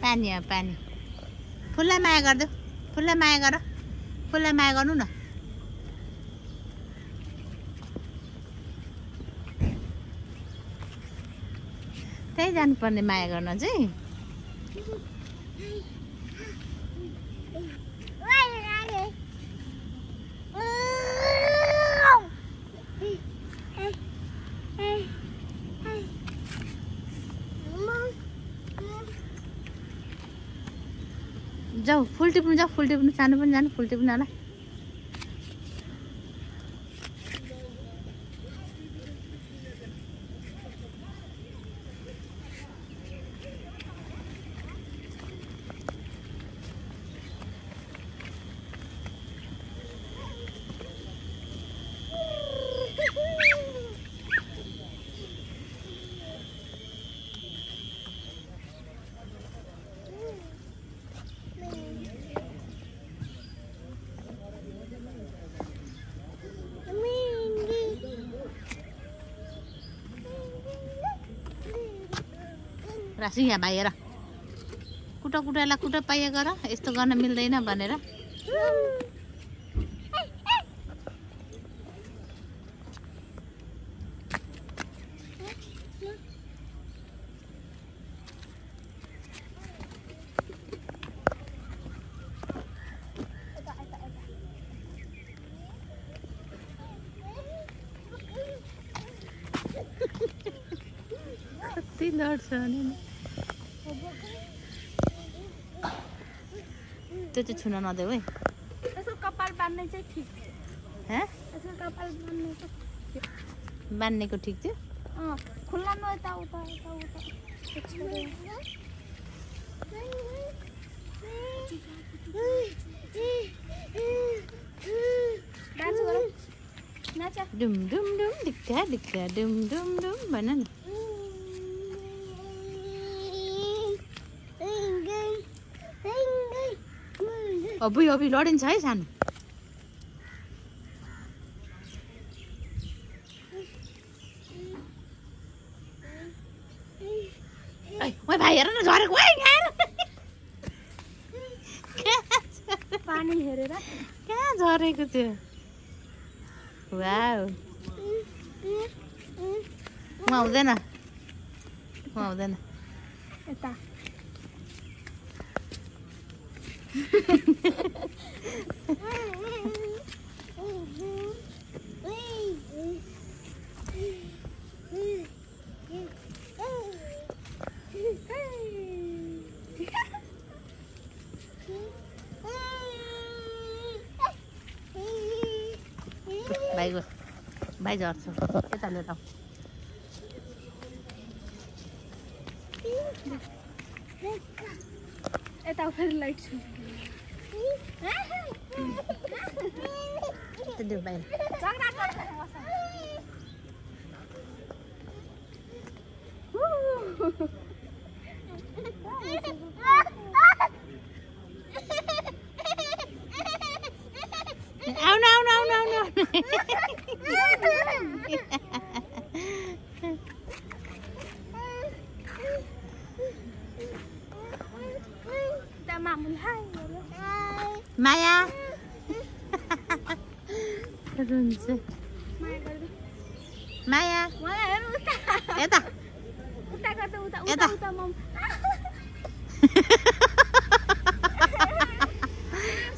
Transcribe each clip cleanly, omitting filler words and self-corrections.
पानी हो पानी फुललाई माया गरिदेऊ फुललाई माया गर फुललाई माया गर्नु न त्यही जानुपर्ने माया गर्न चाहिँ जाऊ फुल टिप्नु सानो पनि जानु फुल टिप्नु होला राशि यहाँ बाहिर कुटालाई कुटा पाइए गर यस्तो गर्न मिल्दैन भनेर कति लड्छ नि त्यो चाहिँ छुन नदेऊ है यसको कपाल बान्ने चाहिँ ठीक थियो हैं यसको कपाल बान्ने चाहिँ बान्नेको ठीक थियो खुल्ला न यता उता डान्स गरौ नाच डुम डुम डुम डिक्का डिक्का डुम डुम डुम भन न अबुई लडिन्छ है सानो भाइ हेर न झरेको पानी हेरेर कहाँ झरेको त्यो वाउ हुँदैन यता भाइ झर्छ यता लिएर आऊ यता फेरि लाइट छु त्यो बाहिर आउनु माया रुन्छ माया यता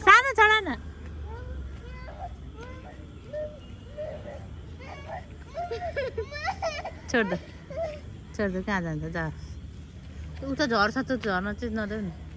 सानो छोडा न छोड्दो कहाँ जान्छ जा उता झर्छ त झर्न चाहिँ नदेऊ नि